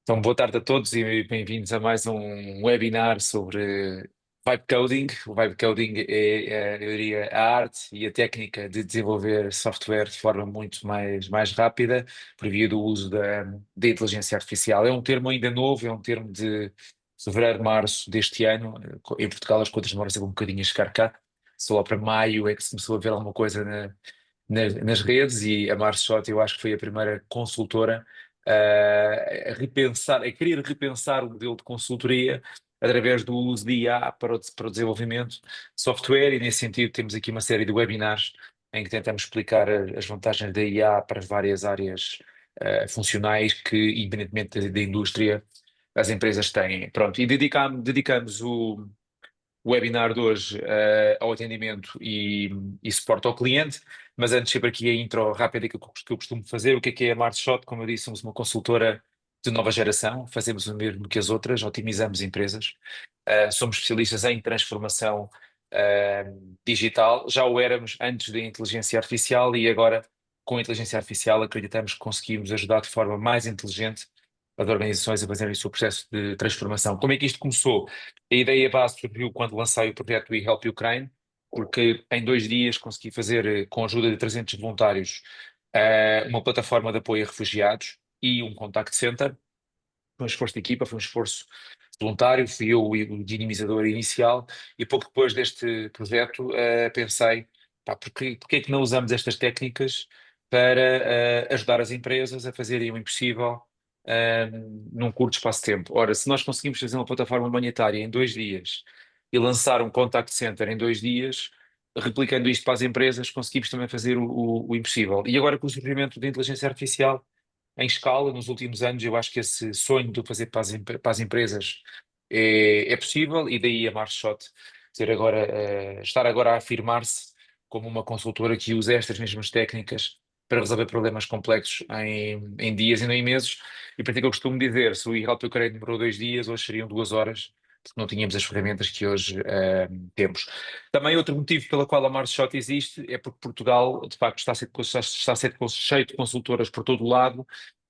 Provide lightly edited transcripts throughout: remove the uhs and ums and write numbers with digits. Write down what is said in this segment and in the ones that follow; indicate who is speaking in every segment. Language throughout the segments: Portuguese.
Speaker 1: Então, boa tarde a todos e bem-vindos a mais um webinar sobre Vibe Coding. O Vibe Coding eu diria, a arte e a técnica de desenvolver software de forma muito mais rápida, por via do uso da inteligência artificial. É um termo ainda novo, é um termo de fevereiro, março deste ano. Em Portugal as coisas demoram sempre um bocadinho a chegar cá. Só lá para maio é que se começou a ver alguma coisa nas redes, e a Marshot eu acho que foi a primeira consultora a repensar, a querer repensar o modelo de consultoria através do uso de IA para o desenvolvimento de software, e nesse sentido temos aqui uma série de webinars em que tentamos explicar as vantagens da IA para as várias áreas funcionais que, independentemente da indústria, as empresas têm. Pronto, e dedicamos o webinar de hoje ao atendimento e suporte ao cliente, mas antes sempre aqui a intro rápida que eu costumo fazer. O que é a Marshot? Como eu disse, somos uma consultora de nova geração, fazemos o mesmo que as outras, otimizamos empresas. Somos especialistas em transformação digital, já o éramos antes da inteligência artificial, e agora com a inteligência artificial acreditamos que conseguimos ajudar de forma mais inteligente as organizações a fazerem o seu processo de transformação. Como é que isto começou? A ideia base surgiu quando lancei o projeto eHelp Ukraine, porque em 2 dias consegui fazer, com a ajuda de 300 voluntários, uma plataforma de apoio a refugiados e um contact center. Foi um esforço de equipa, foi um esforço voluntário, fui eu o dinamizador inicial, e pouco depois deste projeto pensei, pá, porque é que não usamos estas técnicas para ajudar as empresas a fazerem o impossível num curto espaço de tempo. Ora, se nós conseguimos fazer uma plataforma humanitária em 2 dias e lançar um contact center em 2 dias, replicando isto para as empresas, conseguimos também fazer o impossível. E agora, com o surgimento da inteligência artificial em escala, nos últimos anos, eu acho que esse sonho de fazer para as empresas é possível, e daí a Marshot estar agora a afirmar-se como uma consultora que usa estas mesmas técnicas para resolver problemas complexos em dias e não em meses. E para isso é que eu costumo dizer: se o eHelp Ucrânia demorou 2 dias, hoje seriam 2 horas, porque não tínhamos as ferramentas que hoje temos. Também outro motivo pela qual a Marshot existe é porque Portugal, de facto, está a ser cheio de consultoras por todo o lado,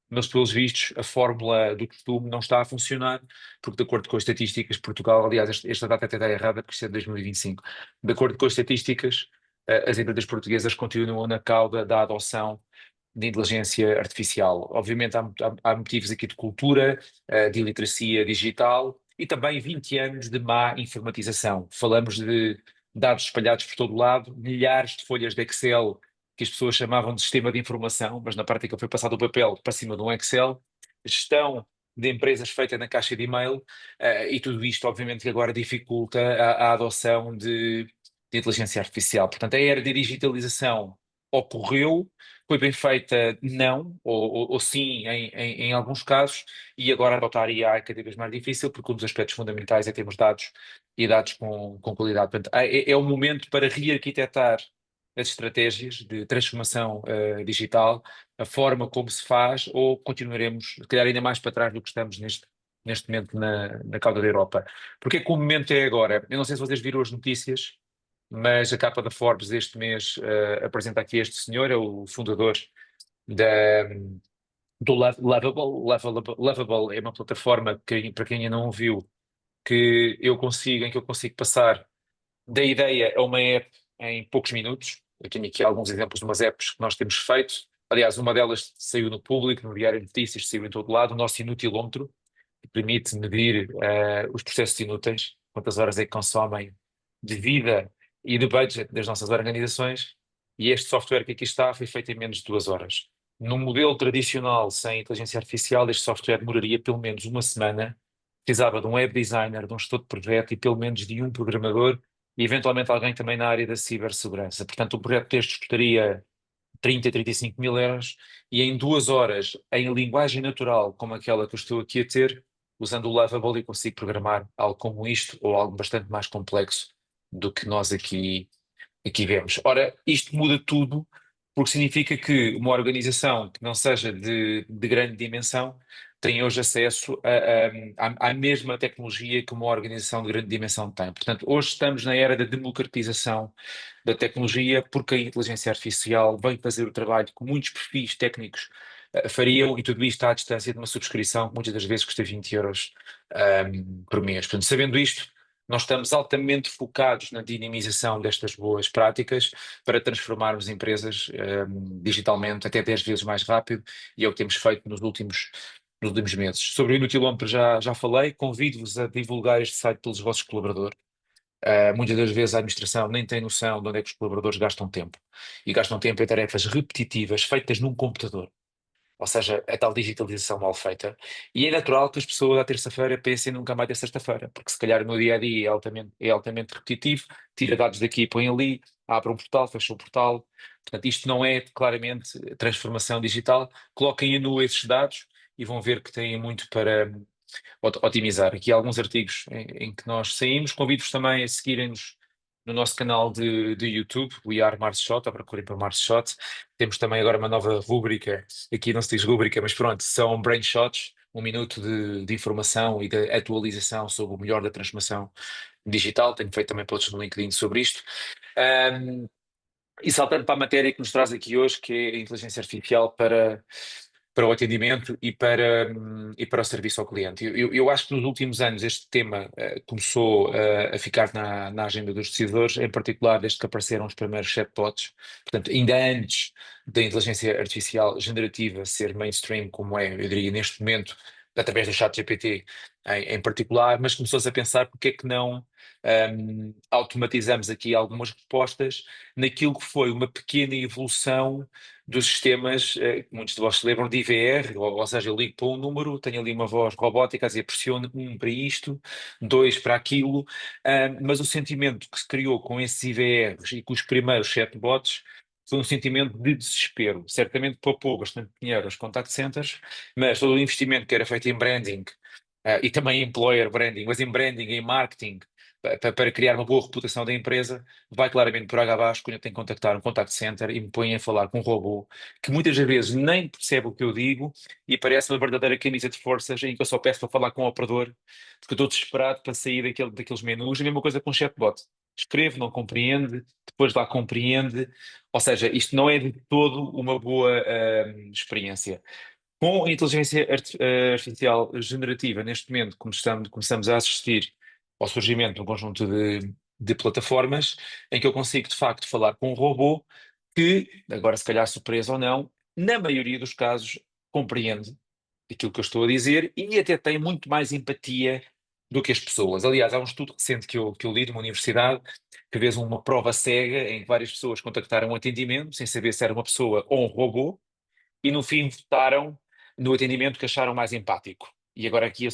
Speaker 1: mas pelos vistos a fórmula do costume não está a funcionar, porque de acordo com as estatísticas, Portugal, aliás, esta data até está errada, porque isto é de 2025, de acordo com as estatísticas, as empresas portuguesas continuam na cauda da adoção de inteligência artificial. Obviamente há motivos aqui de cultura, de iliteracia digital, e também 20 anos de má informatização. Falamos de dados espalhados por todo lado, milhares de folhas de Excel que as pessoas chamavam de sistema de informação, mas na prática foi passado o papel para cima de um Excel, gestão de empresas feita na caixa de e-mail, e tudo isto obviamente que agora dificulta a adoção de inteligência artificial. Portanto, a era de digitalização ocorreu, foi bem feita, não, ou sim em alguns casos, e agora adotar IA é cada vez mais difícil, porque um dos aspectos fundamentais é termos dados, e dados com qualidade. Portanto, é o momento para rearquitetar as estratégias de transformação digital, a forma como se faz, ou continuaremos, se calhar, ainda mais para trás do que estamos neste momento na cauda da Europa. Porque é que o momento é agora? Eu não sei se vocês viram as notícias, mas a capa da Forbes este mês apresenta aqui este senhor, é o fundador da, do Lovable. Lovable é uma plataforma que, para quem ainda não viu, em que eu consigo passar da ideia a uma app em poucos minutos. Eu tenho aqui alguns exemplos de umas apps que nós temos feito. Aliás, uma delas saiu no Público, no Diário de Notícias, saiu em todo lado, o nosso inutilómetro, que permite medir os processos inúteis, quantas horas é que consomem de vida e de budget das nossas organizações, e este software que aqui está foi feito em menos de 2 horas. Num modelo tradicional, sem inteligência artificial, este software demoraria pelo menos uma semana, precisava de um web designer, de um gestor de projeto e pelo menos de um programador, e eventualmente alguém também na área da cibersegurança. Portanto, um projeto destes custaria 30, 35 mil euros, e em 2 horas, em linguagem natural, como aquela que eu estou aqui a ter, usando o Lovable, eu consigo programar algo como isto, ou algo bastante mais complexo do que nós aqui vemos. Ora, isto muda tudo, porque significa que uma organização que não seja de grande dimensão tem hoje acesso à mesma tecnologia que uma organização de grande dimensão tem. Portanto, hoje estamos na era da democratização da tecnologia, porque a inteligência artificial vem fazer o trabalho que muitos perfis técnicos fariam, e tudo isto à distância de uma subscrição que muitas das vezes custa 20 € por mês. Portanto, sabendo isto, nós estamos altamente focados na dinamização destas boas práticas para transformarmos empresas digitalmente até 10 vezes mais rápido, e é o que temos feito nos últimos meses. Sobre o Inutilómetro já falei, convido-vos a divulgar este site pelos vossos colaboradores. Muitas das vezes a administração nem tem noção de onde é que os colaboradores gastam tempo. E gastam tempo em tarefas repetitivas feitas num computador. Ou seja, a tal digitalização mal feita. E é natural que as pessoas à terça-feira pensem nunca mais ter sexta-feira, porque se calhar o meu dia a dia é altamente repetitivo, tira dados daqui e põe ali, abre um portal, fecha o portal. Portanto, isto não é claramente transformação digital. Coloquem a nu esses dados e vão ver que têm muito para otimizar. Aqui há alguns artigos em que nós saímos. Convido-vos também a seguirem-nos no nosso canal de YouTube, We Are Marshot, a procurem para Marshot. Temos também agora uma nova rúbrica, aqui não se diz rúbrica, mas pronto, são Brain Shots, 1 minuto de informação e de atualização sobre o melhor da transformação digital. Tenho feito também posts no LinkedIn sobre isto. Um, e saltando para a matéria que nos traz aqui hoje, que é a inteligência artificial para o atendimento e para o serviço ao cliente. Eu acho que nos últimos anos este tema começou a ficar na agenda dos decisores, em particular desde que apareceram os primeiros chatbots. Portanto, ainda antes da inteligência artificial generativa ser mainstream, como é, eu diria, neste momento, através do ChatGPT em particular, mas começou-se a pensar porque é que não automatizamos aqui algumas respostas naquilo que foi uma pequena evolução dos sistemas, que muitos de vós se lembram de IVR, ou seja, eu ligo para um número, tenho ali uma voz robótica a dizer pressione um para isto, dois para aquilo, mas o sentimento que se criou com esses IVRs e com os primeiros chatbots foi um sentimento de desespero. Certamente poupou bastante dinheiro aos contact centers, mas todo o investimento que era feito em branding, e também em employer branding, mas em branding, em marketing, para criar uma boa reputação da empresa, vai claramente por água abaixo quando eu tenho que contactar um contact center e me põe a falar com um robô que muitas das vezes nem percebe o que eu digo e parece uma verdadeira camisa de forças em que eu só peço para falar com o operador porque eu estou desesperado para sair daqueles menus. A mesma coisa com o chatbot. Escreve, não compreende, depois lá compreende. Ou seja, isto não é de todo uma boa experiência. Com a inteligência artificial generativa, neste momento, começamos a assistir ao surgimento de um conjunto de plataformas em que eu consigo, de facto, falar com um robô que, agora se calhar surpresa ou não, na maioria dos casos compreende aquilo que eu estou a dizer e até tem muito mais empatia do que as pessoas. Aliás, há um estudo recente que eu li de uma universidade que fez uma prova cega em que várias pessoas contactaram um atendimento sem saber se era uma pessoa ou um robô e no fim votaram no atendimento que acharam mais empático. E agora aqui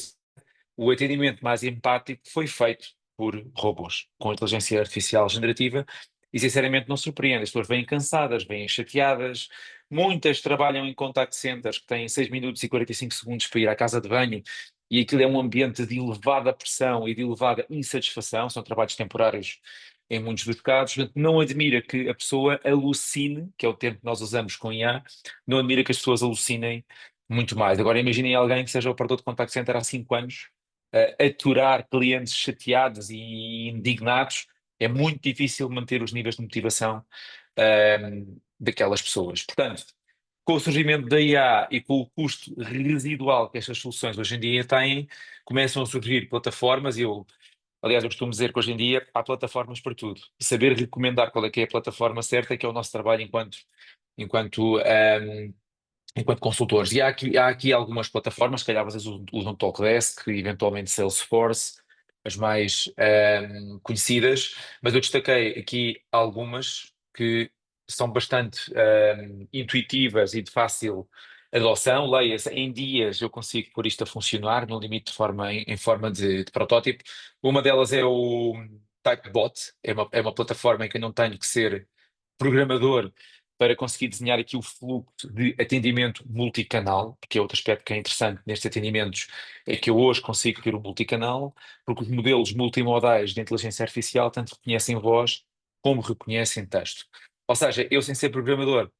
Speaker 1: o atendimento mais empático foi feito por robôs, com inteligência artificial generativa, e sinceramente não surpreende. As pessoas vêm cansadas, vêm chateadas, muitas trabalham em contact centers que têm 6 minutos e 45 segundos para ir à casa de banho, e aquilo é um ambiente de elevada pressão e de elevada insatisfação, são trabalhos temporários em muitos dos casos. Portanto, não admira que a pessoa alucine, que é o termo que nós usamos com IA, não admira que as pessoas alucinem muito mais. Agora imaginem alguém que seja operador de contact center há 5 anos, aturar clientes chateados e indignados, é muito difícil manter os níveis de motivação daquelas pessoas. Portanto, com o surgimento da IA e com o custo residual que estas soluções hoje em dia têm, começam a surgir plataformas, aliás, eu costumo dizer que hoje em dia há plataformas para tudo. Saber recomendar qual é que é a plataforma certa é que é o nosso trabalho enquanto consultores. E há aqui algumas plataformas, se calhar vocês usam Talkdesk, eventualmente Salesforce, as mais conhecidas, mas eu destaquei aqui algumas que são bastante intuitivas e de fácil adoção. Leia-se, em dias eu consigo pôr isto a funcionar, no limite em forma de protótipo. Uma delas é o Typebot, é uma plataforma em que eu não tenho que ser programador para conseguir desenhar aqui o fluxo de atendimento multicanal, porque é outro aspecto que é interessante nestes atendimentos, é que eu hoje consigo ter um multicanal, porque os modelos multimodais de inteligência artificial tanto reconhecem voz como reconhecem texto. Ou seja, eu sem ser programador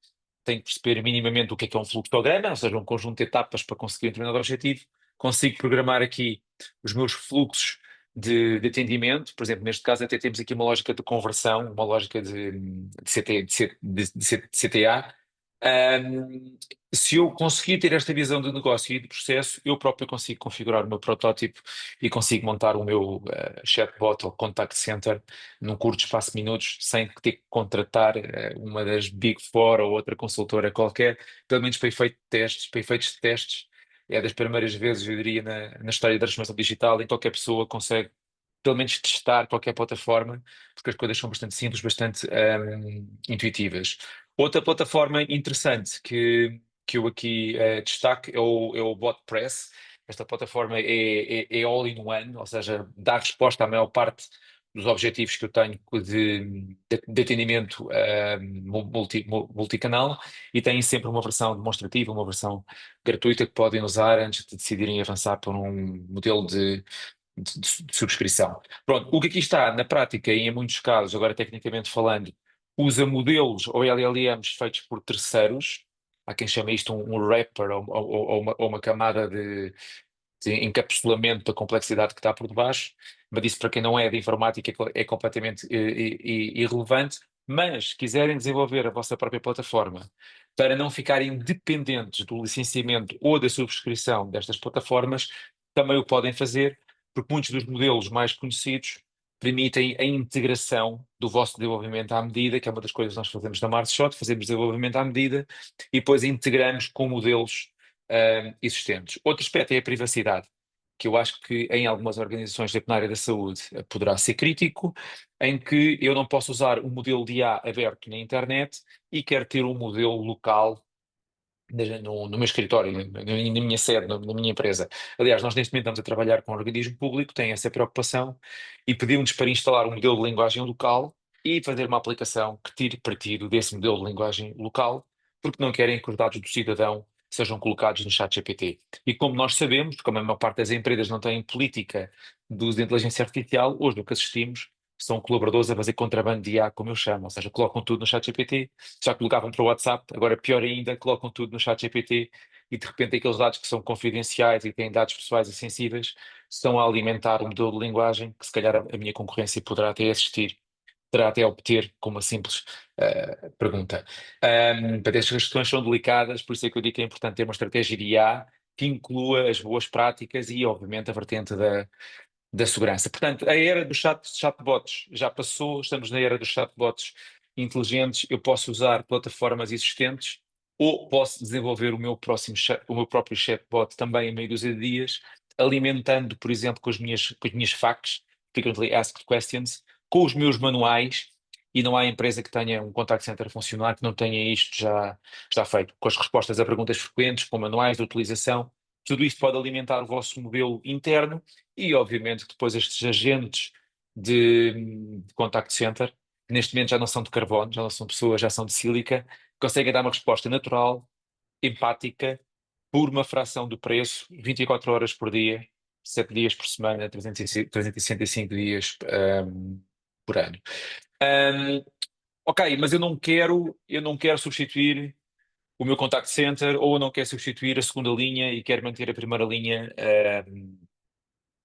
Speaker 1: tenho que perceber minimamente o que é um fluxograma, ou seja, um conjunto de etapas para conseguir um determinado objetivo. Consigo programar aqui os meus fluxos de atendimento, por exemplo, neste caso até temos aqui uma lógica de conversão, uma lógica de CTA, Ahm, Se eu conseguir ter esta visão de negócio e de processo, eu próprio consigo configurar o meu protótipo e consigo montar o meu chatbot ou contact center num curto espaço de minutos, sem ter que contratar uma das Big Four ou outra consultora qualquer, pelo menos para efeitos de testes. É das primeiras vezes, eu diria, na história da transformação digital, em que qualquer pessoa consegue pelo menos testar qualquer plataforma, porque as coisas são bastante simples, bastante intuitivas. Outra plataforma interessante que eu aqui destaco é o BotPress. Esta plataforma é all-in-one, ou seja, dá resposta à maior parte dos objetivos que eu tenho de atendimento multicanal, e tem sempre uma versão demonstrativa, uma versão gratuita que podem usar antes de decidirem avançar para um modelo de subscrição. Pronto, o que aqui está na prática e em muitos casos, agora tecnicamente falando, usa modelos ou LLMs feitos por terceiros. Há quem chama isto um wrapper ou uma camada de encapsulamento da complexidade que está por debaixo, mas isso para quem não é de informática é completamente irrelevante. Mas se quiserem desenvolver a vossa própria plataforma para não ficarem dependentes do licenciamento ou da subscrição destas plataformas, também o podem fazer, porque muitos dos modelos mais conhecidos permitem a integração do vosso desenvolvimento à medida, que é uma das coisas que nós fazemos na MarShot, fazemos desenvolvimento à medida e depois integramos com modelos existentes. Outro aspecto é a privacidade, que eu acho que em algumas organizações, tipo na área da saúde, poderá ser crítico, em que eu não posso usar um modelo de IA aberto na internet e quero ter um modelo local no meu escritório, na minha sede, na minha empresa. Aliás, nós neste momento estamos a trabalhar com um organismo público, tem essa preocupação, e pediu-nos para instalar um modelo de linguagem local e fazer uma aplicação que tire partido desse modelo de linguagem local, porque não querem que os dados do cidadão sejam colocados no chat GPT. E como nós sabemos, como a maior parte das empresas não têm política de uso de inteligência artificial, hoje o que assistimos são colaboradores a fazer contrabando de IA, como eu chamo, ou seja, colocam tudo no chat GPT, já colocavam para o WhatsApp, agora pior ainda, colocam tudo no chat GPT e de repente aqueles dados que são confidenciais e têm dados pessoais e sensíveis estão a alimentar um modelo de linguagem que se calhar a minha concorrência poderá até assistir, poderá até obter com uma simples pergunta. Para estas questões são delicadas, por isso é que eu digo que é importante ter uma estratégia de IA que inclua as boas práticas e, obviamente, a vertente da segurança. Portanto, a era dos chatbots já passou, estamos na era dos chatbots inteligentes. Eu posso usar plataformas existentes ou posso desenvolver o meu próprio chatbot também em meio dúzia de dias, alimentando, por exemplo, com as minhas FAQs, Frequently Asked Questions, com os meus manuais, e não há empresa que tenha um contact center a funcionar que não tenha isto já feito, com as respostas a perguntas frequentes, com manuais de utilização. Tudo isto pode alimentar o vosso modelo interno e, obviamente, que depois estes agentes de contact center, que neste momento já não são de carbono, já não são pessoas, já são de sílica, conseguem dar uma resposta natural, empática, por uma fração do preço, 24 horas por dia, 7 dias por semana, 365 dias por ano. Um, ok, mas eu não quero substituir o meu contact center, ou eu não quero substituir a segunda linha e quero manter a primeira linha.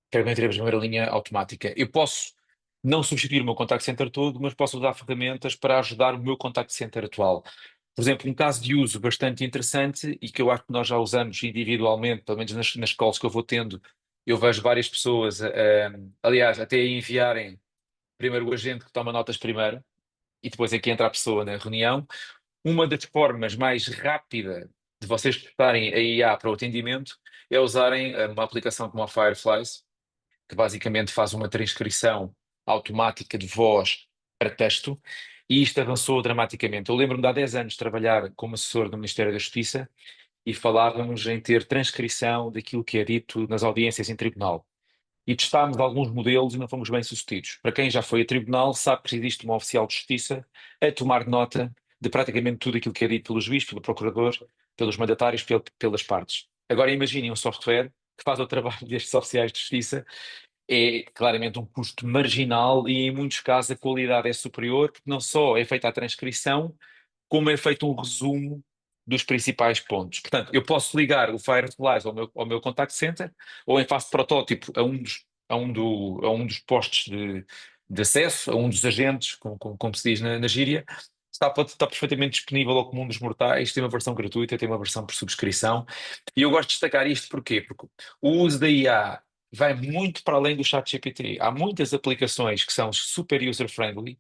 Speaker 1: Quero manter a primeira linha automática. Eu posso não substituir o meu contact center todo, mas posso usar ferramentas para ajudar o meu contact center atual. Por exemplo, um caso de uso bastante interessante e que eu acho que nós já usamos individualmente, pelo menos nas calls que eu vou tendo, eu vejo várias pessoas, aliás, até a enviarem primeiro o agente que toma notas primeiro e depois é que entra a pessoa na reunião. Uma das formas mais rápida de vocês testarem a IA para o atendimento é usarem uma aplicação como a Fireflies, que basicamente faz uma transcrição automática de voz para texto, e isto avançou dramaticamente. Eu lembro-me de há 10 anos trabalhar como assessor do Ministério da Justiça e falávamos em ter transcrição daquilo que é dito nas audiências em tribunal. E testámos alguns modelos e não fomos bem sucedidos. Para quem já foi a tribunal, sabe que existe uma oficial de justiça a tomar nota de praticamente tudo aquilo que é dito pelo juiz, pelo procurador, pelos mandatários, pelas partes. Agora imaginem um software que faz o trabalho destes oficiais de justiça. É claramente um custo marginal e em muitos casos a qualidade é superior, porque não só é feita a transcrição, como é feito um resumo dos principais pontos. Portanto, eu posso ligar o Fireflies ao meu contact center, ou em fase de protótipo a um dos postos de acesso, a um dos agentes, como se diz na gíria, está perfeitamente disponível ao comum dos mortais, tem uma versão gratuita, tem uma versão por subscrição. E eu gosto de destacar isto porquê? Porque o uso da IA vai muito para além do ChatGPT. Há muitas aplicações que são super user-friendly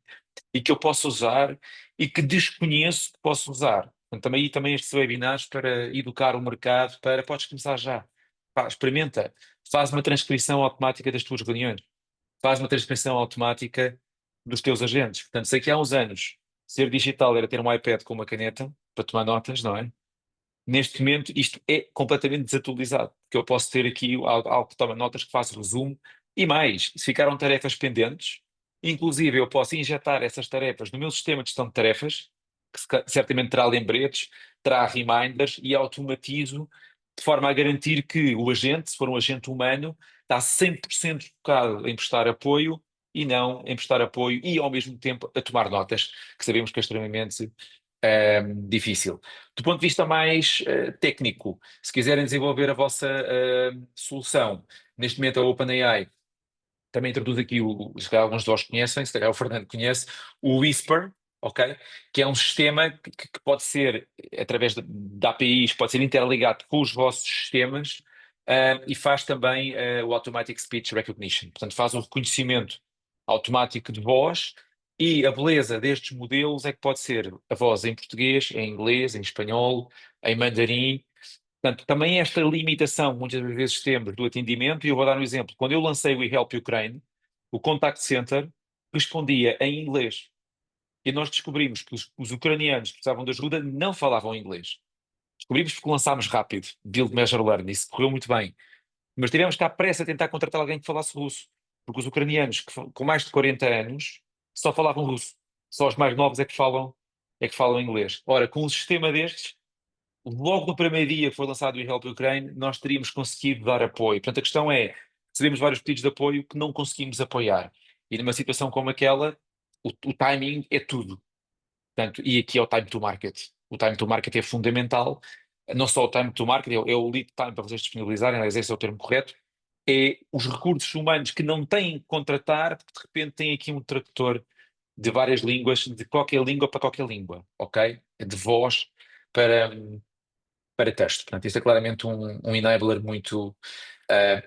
Speaker 1: e que eu posso usar e que desconheço que posso usar. Portanto, também estes webinars para educar o mercado, podes começar já. Pá, experimenta, faz uma transcrição automática das tuas reuniões, faz uma transcrição automática dos teus agentes. Portanto, sei que há uns anos ser digital era ter um iPad com uma caneta para tomar notas, não é? Neste momento, isto é completamente desatualizado, porque eu posso ter aqui algo que toma notas, que faz resumo, e mais, se ficaram tarefas pendentes, inclusive eu posso injetar essas tarefas no meu sistema de gestão de tarefas, que certamente terá lembretes, terá reminders, e automatizo de forma a garantir que o agente, se for um agente humano, está 100% focado em prestar apoio e não em prestar apoio e ao mesmo tempo a tomar notas, que sabemos que é extremamente difícil. Do ponto de vista mais técnico, se quiserem desenvolver a vossa solução, neste momento a OpenAI também introduz aqui, se calhar alguns de vós conhecem, se calhar o Fernando conhece, o Whisper, ok? Que é um sistema que pode ser, através de APIs, pode ser interligado com os vossos sistemas, e faz também o Automatic Speech Recognition. Portanto, faz o reconhecimento automático de voz e a beleza destes modelos é que pode ser a voz em português, em inglês, em espanhol, em mandarim. Portanto, também esta limitação, muitas vezes temos, do atendimento, e eu vou dar um exemplo. Quando eu lancei o eHelp Ukraine, o contact center respondia em inglês. E nós descobrimos que os ucranianos que precisavam de ajuda não falavam inglês. Descobrimos porque lançámos rápido, Build Measure Learn, isso correu muito bem. Mas tivemos que à pressa tentar contratar alguém que falasse russo, porque os ucranianos com mais de 40 anos só falavam russo. Só os mais novos é que falam inglês. Ora, com um sistema destes, logo no primeiro dia que foi lançado o eHelp Ukraine, nós teríamos conseguido dar apoio. Portanto, a questão é, recebemos vários pedidos de apoio que não conseguimos apoiar. E numa situação como aquela, o timing é tudo. Portanto, e aqui é o time to market. O time to market é fundamental. Não só o time to market, é o lead time para vocês disponibilizarem, aliás, esse é o termo correto, é os recursos humanos que não têm que contratar, porque de repente tem aqui um tradutor de várias línguas, de qualquer língua para qualquer língua, ok? De voz para, para texto. Portanto, isso é claramente um enabler muito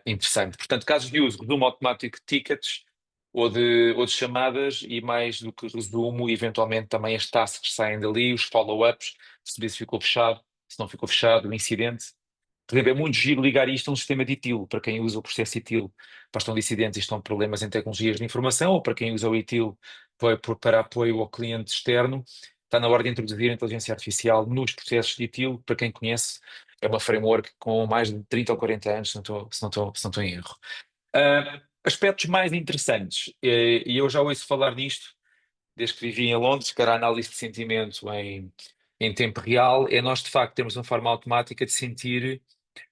Speaker 1: interessante. Portanto, casos de uso, resumo automático de tickets ou de chamadas e mais do que resumo, eventualmente também as tasks que saem dali, os follow-ups, se o serviço ficou fechado, se não ficou fechado, o incidente. Por exemplo, é muito giro ligar isto a um sistema de ITIL, para quem usa o processo ITIL para gestão de incidentes e gestão de problemas em tecnologias de informação, ou para quem usa o ITIL para apoio ao cliente externo. Está na hora de introduzir a inteligência artificial nos processos de ITIL, para quem conhece, é uma framework com mais de 30 ou 40 anos, se não estou em erro. Aspectos mais interessantes, e eu já ouço falar nisto desde que vivi em Londres, que era a análise de sentimento em tempo real, é nós de facto temos uma forma automática de sentir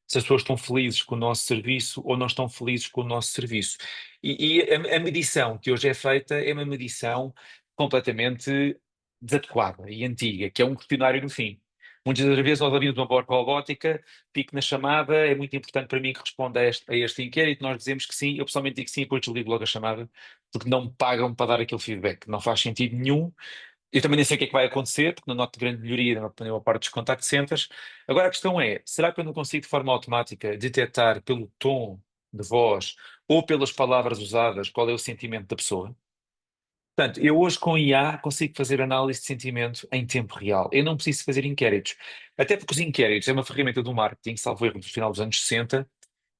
Speaker 1: se as pessoas estão felizes com o nosso serviço ou não estão felizes com o nosso serviço. E a medição que hoje é feita é uma medição completamente desadequada e antiga, que é um questionário no fim. Muitas das vezes nós abrimos uma porta robótica, pico na chamada, é muito importante para mim que responda a este inquérito, nós dizemos que sim, eu pessoalmente digo que sim, depois desligo logo a chamada, porque não me pagam para dar aquele feedback, não faz sentido nenhum. Eu também nem sei o que é que vai acontecer, porque não noto grande melhoria na maior parte dos contact centers. Agora a questão é, será que eu não consigo de forma automática detectar pelo tom de voz ou pelas palavras usadas qual é o sentimento da pessoa? Portanto, eu hoje com IA consigo fazer análise de sentimento em tempo real. Eu não preciso fazer inquéritos. Até porque os inquéritos é uma ferramenta do marketing, salvo erro, do final dos anos 60,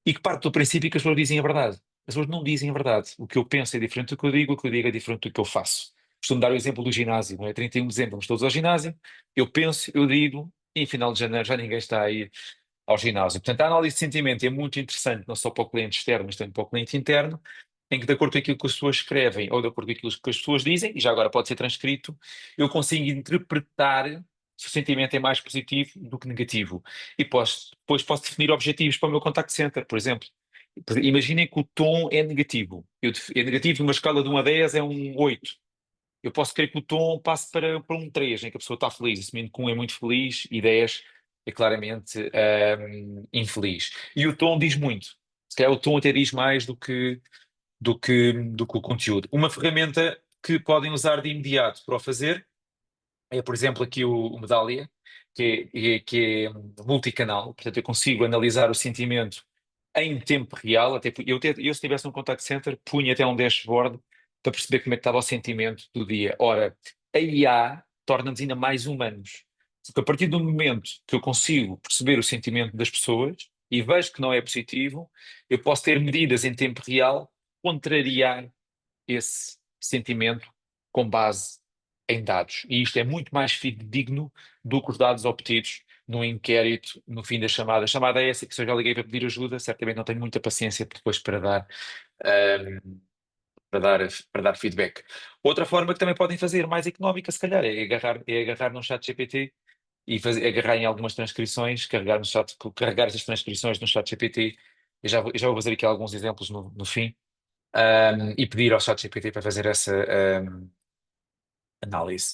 Speaker 1: e que parte do princípio que as pessoas dizem a verdade. As pessoas não dizem a verdade. O que eu penso é diferente do que eu digo, o que eu digo é diferente do que eu faço. Costumo dar o exemplo do ginásio, não é? 31 de dezembro, vamos todos ao ginásio, eu penso, eu digo, e em final de janeiro já ninguém está aí ao ginásio. Portanto, a análise de sentimento é muito interessante, não só para o cliente externo, mas também para o cliente interno, em que, de acordo com aquilo que as pessoas escrevem ou de acordo com aquilo que as pessoas dizem, e já agora pode ser transcrito, eu consigo interpretar se o sentimento é mais positivo do que negativo. E depois posso definir objetivos para o meu contact center, por exemplo. Imaginem que o tom é negativo. É negativo numa escala de 1 a 10 é um 8. Eu posso querer que o tom passe para um 3, em que a pessoa está feliz, assumindo que 1 é muito feliz e 10 é claramente infeliz. E o tom diz muito. Se calhar o tom até diz mais do que o conteúdo. Uma ferramenta que podem usar de imediato para o fazer é, por exemplo, aqui o Medallia, que é multicanal, portanto eu consigo analisar o sentimento em tempo real, eu se tivesse um contact center, punha até um dashboard para perceber como é que estava o sentimento do dia. Ora, a IA torna-nos ainda mais humanos, porque a partir do momento que eu consigo perceber o sentimento das pessoas e vejo que não é positivo, eu posso ter medidas em tempo real, contrariar esse sentimento com base em dados. E isto é muito mais fidedigno do que os dados obtidos num inquérito no fim da chamada. A chamada é essa, que se eu já liguei para pedir ajuda, certamente não tenho muita paciência depois ahm, para dar feedback. Outra forma que também podem fazer, mais económica, se calhar, é agarrar num chat GPT e agarrar em algumas transcrições, carregar essas transcrições no chat GPT. Eu já vou fazer aqui alguns exemplos no fim, e pedir ao ChatGPT para fazer essa análise.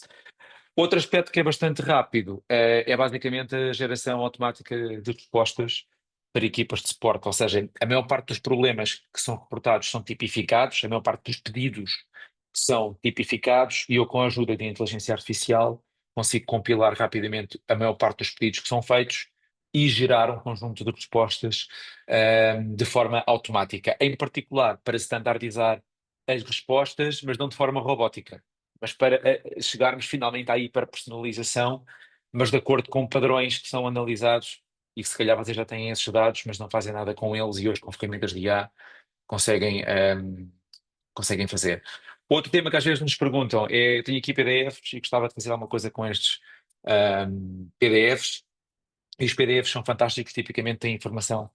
Speaker 1: Outro aspecto que é bastante rápido é basicamente a geração automática de respostas para equipas de suporte, ou seja, a maior parte dos problemas que são reportados são tipificados, a maior parte dos pedidos são tipificados e eu, com a ajuda de inteligência artificial, consigo compilar rapidamente a maior parte dos pedidos que são feitos e gerar um conjunto de respostas de forma automática, em particular para standardizar as respostas, mas não de forma robótica, mas para chegarmos finalmente à hiperpersonalização, mas de acordo com padrões que são analisados e que se calhar vocês já têm esses dados, mas não fazem nada com eles e hoje com ferramentas de IA conseguem, conseguem fazer. Outro tema que às vezes nos perguntam é, eu tenho aqui PDFs e gostava de fazer alguma coisa com estes PDFs, e os PDFs são fantásticos, tipicamente têm informação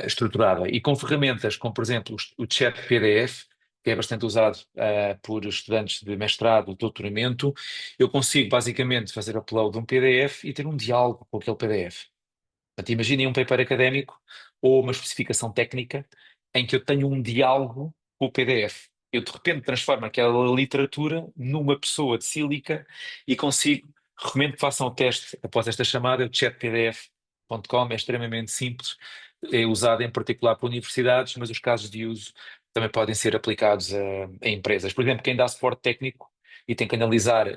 Speaker 1: estruturada. E com ferramentas como, por exemplo, o Chat PDF, que é bastante usado por estudantes de mestrado, doutoramento, eu consigo basicamente fazer upload de um PDF e ter um diálogo com aquele PDF. Portanto, imaginem um paper académico ou uma especificação técnica em que eu tenho um diálogo com o PDF. Eu de repente transformo aquela literatura numa pessoa de sílica e consigo, recomendo que façam o teste após esta chamada, o chatpdf.com é extremamente simples, é usado em particular por universidades, mas os casos de uso também podem ser aplicados a empresas. Por exemplo, quem dá suporte técnico e tem que analisar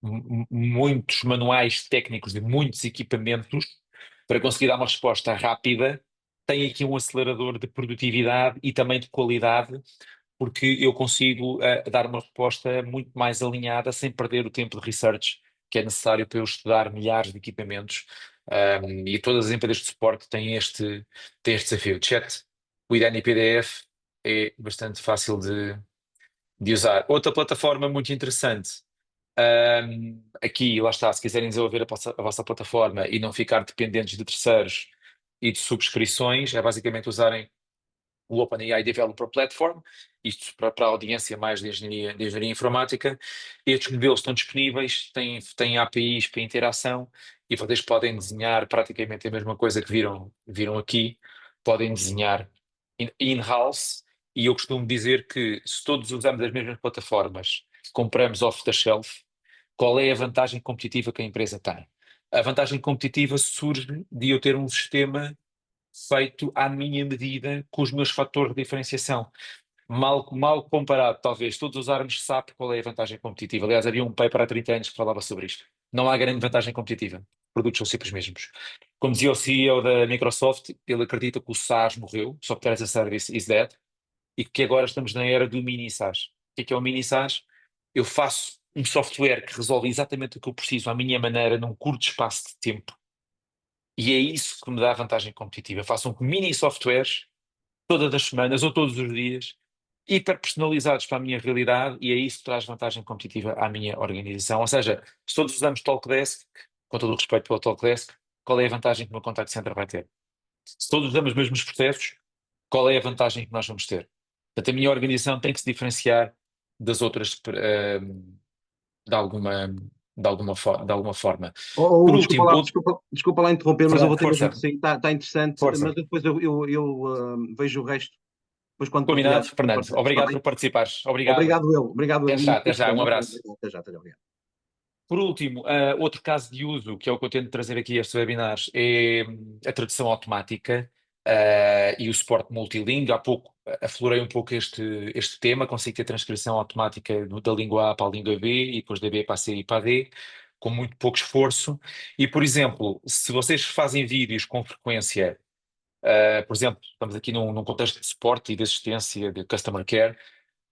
Speaker 1: muitos manuais técnicos de muitos equipamentos para conseguir dar uma resposta rápida, tem aqui um acelerador de produtividade e também de qualidade, porque eu consigo dar uma resposta muito mais alinhada sem perder o tempo de research que é necessário para eu estudar milhares de equipamentos. E todas as empresas de suporte têm este desafio. Chat, o IDN PDF é bastante fácil de usar. Outra plataforma muito interessante. Aqui, lá está, se quiserem desenvolver a vossa plataforma e não ficar dependentes de terceiros e de subscrições, é basicamente usarem o OpenAI Developer Platform, isto para a audiência mais de engenharia informática. Estes modelos estão disponíveis, têm APIs para interação e vocês podem desenhar praticamente a mesma coisa que viram aqui, podem desenhar in-house, e eu costumo dizer que se todos usamos as mesmas plataformas, compramos off the shelf, qual é a vantagem competitiva que a empresa tem? A vantagem competitiva surge de eu ter um sistema feito à minha medida com os meus fatores de diferenciação. Mal comparado, talvez, todos usarmos SAP, qual é a vantagem competitiva? Aliás, havia um paper há 30 anos que falava sobre isto. Não há grande vantagem competitiva. Os produtos são sempre os mesmos. Como dizia o CEO da Microsoft, ele acredita que o SaaS morreu, Software as a Service is dead, e que agora estamos na era do mini SaaS. O que é o mini SaaS? Eu faço um software que resolve exatamente o que eu preciso à minha maneira, num curto espaço de tempo, e é isso que me dá vantagem competitiva. Façam mini softwares todas as semanas ou todos os dias, hiper personalizados para a minha realidade, e é isso que traz vantagem competitiva à minha organização. Ou seja, se todos usamos Talkdesk, com todo o respeito pelo Talkdesk, qual é a vantagem que o meu contact center vai ter? Se todos usamos os mesmos processos, qual é a vantagem que nós vamos ter? Portanto, a minha organização tem que se diferenciar das outras de alguma forma. Por
Speaker 2: Desculpa
Speaker 1: último,
Speaker 2: lá, desculpa lá interromper, mas eu vou
Speaker 1: Fernando,
Speaker 2: ter mesmo que
Speaker 1: força,
Speaker 2: sair. Está interessante,
Speaker 1: força.
Speaker 2: mas depois eu vejo o resto, depois quando
Speaker 1: Combinado,
Speaker 2: partilhar, quando
Speaker 1: Fernando.
Speaker 2: partilharmos, está
Speaker 1: Obrigado
Speaker 2: bem?
Speaker 1: por participares. Obrigado.
Speaker 2: Obrigado eu,
Speaker 1: Até
Speaker 2: e
Speaker 1: já,
Speaker 2: muito
Speaker 1: até já.
Speaker 2: gostei,
Speaker 1: Um
Speaker 2: muito bem,
Speaker 1: abraço.
Speaker 2: obrigado, até já, obrigado.
Speaker 1: Por último, outro caso de uso, que é o que eu tento trazer aqui a estes webinars, é a tradução automática. e o suporte multilingue. Há pouco aflorei um pouco este tema, consigo ter transcrição automática da língua A para a língua B e depois da B para a C e para a D, com muito pouco esforço. E, por exemplo, se vocês fazem vídeos com frequência, por exemplo, estamos aqui num contexto de suporte e de assistência, de customer care,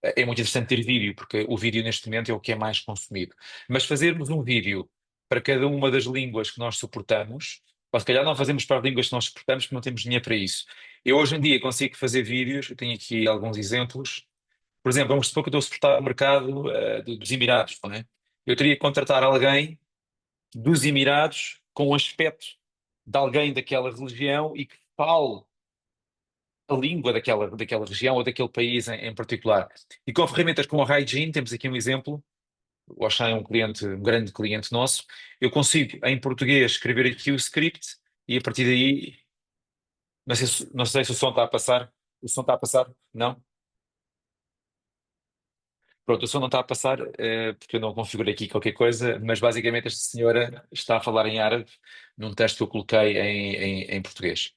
Speaker 1: é muito interessante ter vídeo, porque o vídeo neste momento é o que é mais consumido. Mas fazermos um vídeo para cada uma das línguas que nós suportamos, ou se calhar não fazemos para as línguas que nós suportamos porque não temos dinheiro para isso. Eu hoje em dia consigo fazer vídeos, eu tenho aqui alguns exemplos. Por exemplo, vamos supor que eu estou a suportar o mercado dos Emirados, não é? Eu teria que contratar alguém dos Emirados com o aspecto de alguém daquela religião e que fale a língua daquela região ou daquele país em particular. E com ferramentas como a Hygiene, temos aqui um exemplo, o Auchan é um grande cliente nosso, eu consigo em português escrever aqui o script e a partir daí, não sei se o som está a passar, o som está a passar? Não? Pronto, o som não está a passar, porque eu não configurei aqui qualquer coisa, mas basicamente esta senhora está a falar em árabe num texto que eu coloquei em português.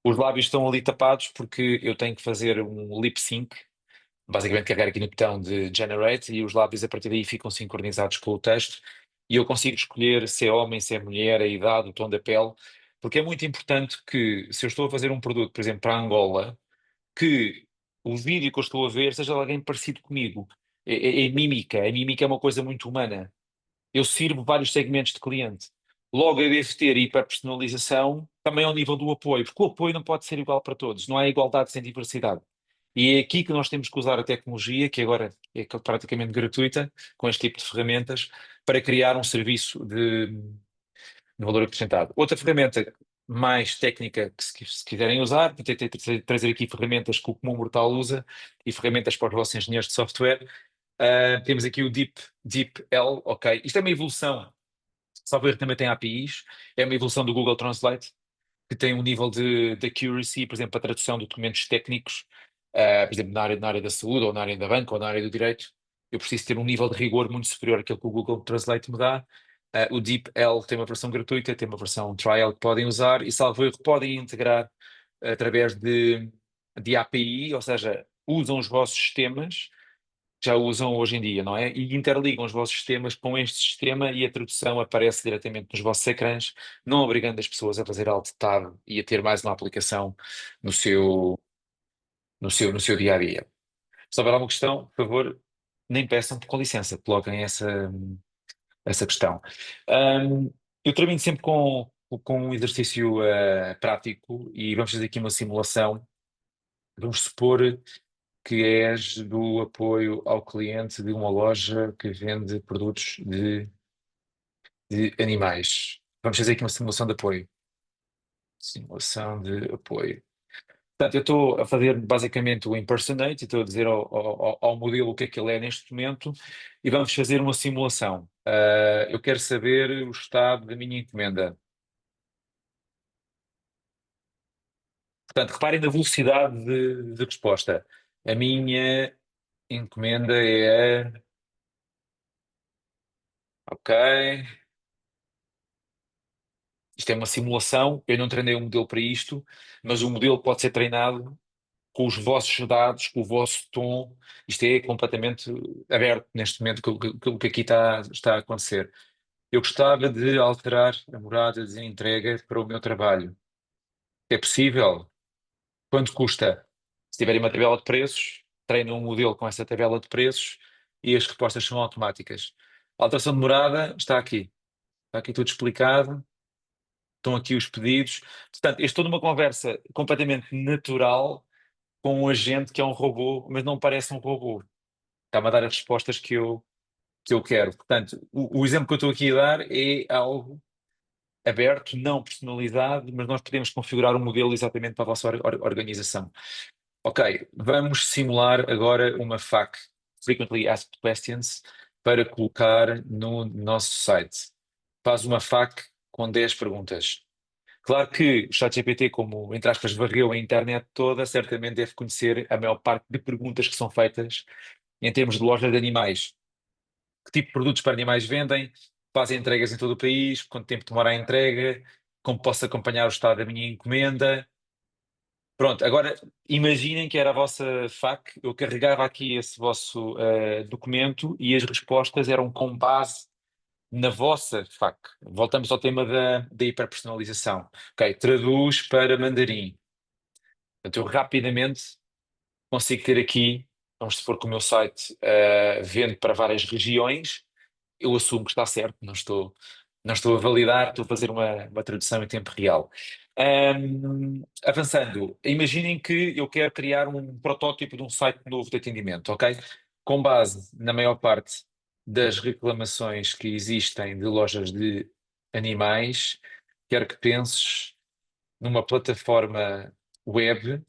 Speaker 1: Os lábios estão ali tapados porque eu tenho que fazer um lip sync, basicamente carregar aqui no botão de Generate e os lábios a partir daí ficam sincronizados com o texto e eu consigo escolher se é homem, se é mulher, a idade, o tom da pele, porque é muito importante que se eu estou a fazer um produto, por exemplo, para Angola, que o vídeo que eu estou a ver seja de alguém parecido comigo. É mímica, a mímica é uma coisa muito humana. Eu sirvo vários segmentos de cliente. Logo, eu devo ter hiperpersonalização também ao nível do apoio, porque o apoio não pode ser igual para todos, não há igualdade sem diversidade. E é aqui que nós temos que usar a tecnologia, que agora é praticamente gratuita, com este tipo de ferramentas, para criar um serviço de valor acrescentado. Outra ferramenta mais técnica que se quiserem usar, tentei trazer aqui ferramentas que o comum mortal usa e ferramentas para os vossos engenheiros de software. Temos aqui o DeepL, ok. Isto é uma evolução, salvo erro também tem APIs, é uma evolução do Google Translate, que tem um nível de accuracy, por exemplo, para tradução de documentos técnicos, por exemplo, na área da saúde, ou na área da banca, ou na área do direito, eu preciso ter um nível de rigor muito superior àquele que o Google Translate me dá. O DeepL tem uma versão gratuita, tem uma versão trial que podem usar, e salvo erro, podem integrar através de API, ou seja, usam os vossos sistemas já usam hoje em dia, não é? E interligam os vossos sistemas com este sistema e a tradução aparece diretamente nos vossos ecrãs, não obrigando as pessoas a fazer alt tab e a ter mais uma aplicação no seu, no seu dia a dia. Se houver alguma questão, por favor, nem peçam, com licença, coloquem essa questão. Ahm, eu termino sempre com um exercício prático e vamos fazer aqui uma simulação. Vamos supor que és do apoio ao cliente de uma loja que vende produtos de animais. Vamos fazer aqui uma simulação de apoio. Simulação de apoio. Portanto, eu estou a fazer basicamente o impersonate, e estou a dizer ao modelo o que é que ele é neste momento, e vamos fazer uma simulação. Eu quero saber o estado da minha encomenda. Portanto, reparem na velocidade de resposta. A minha encomenda é. Ok. Isto é uma simulação, eu não treinei um modelo para isto, mas o modelo pode ser treinado com os vossos dados, com o vosso tom. Isto é completamente aberto neste momento, o que aqui está a acontecer. Eu gostava de alterar a morada de entrega para o meu trabalho. É possível? Quanto custa? Se tiverem uma tabela de preços, treino um modelo com essa tabela de preços e as respostas são automáticas. A alteração de morada está aqui. Está aqui tudo explicado. Estão aqui os pedidos. Portanto, eu estou numa conversa completamente natural com um agente que é um robô, mas não parece um robô. Está-me a dar as respostas que eu quero. Portanto, o exemplo que eu estou aqui a dar é algo aberto, não personalizado, mas nós podemos configurar um modelo exatamente para a vossa organização. Ok, vamos simular agora uma FAQ, Frequently Asked Questions, para colocar no nosso site. Faz uma FAQ com 10 perguntas. Claro que o ChatGPT, como, entre aspas, varreu a internet toda, certamente deve conhecer a maior parte de perguntas que são feitas em termos de loja de animais. Que tipo de produtos para animais vendem? Fazem entregas em todo o país? Quanto tempo demora a entrega? como posso acompanhar o estado da minha encomenda. Pronto, agora imaginem que era a vossa FAQ, eu carregava aqui esse vosso documento e as respostas eram com base na vossa FAQ. Voltamos ao tema da hiperpersonalização. Ok, traduz para mandarim. Portanto, eu rapidamente consigo ter aqui, vamos supor que o meu site vende para várias regiões, eu assumo que está certo, não estou a validar, estou a fazer uma tradução em tempo real. Avançando, imaginem que eu quero criar um protótipo de um site novo de atendimento, ok? Com base na maior parte das reclamações que existem de lojas de animais, quero que penses numa plataforma web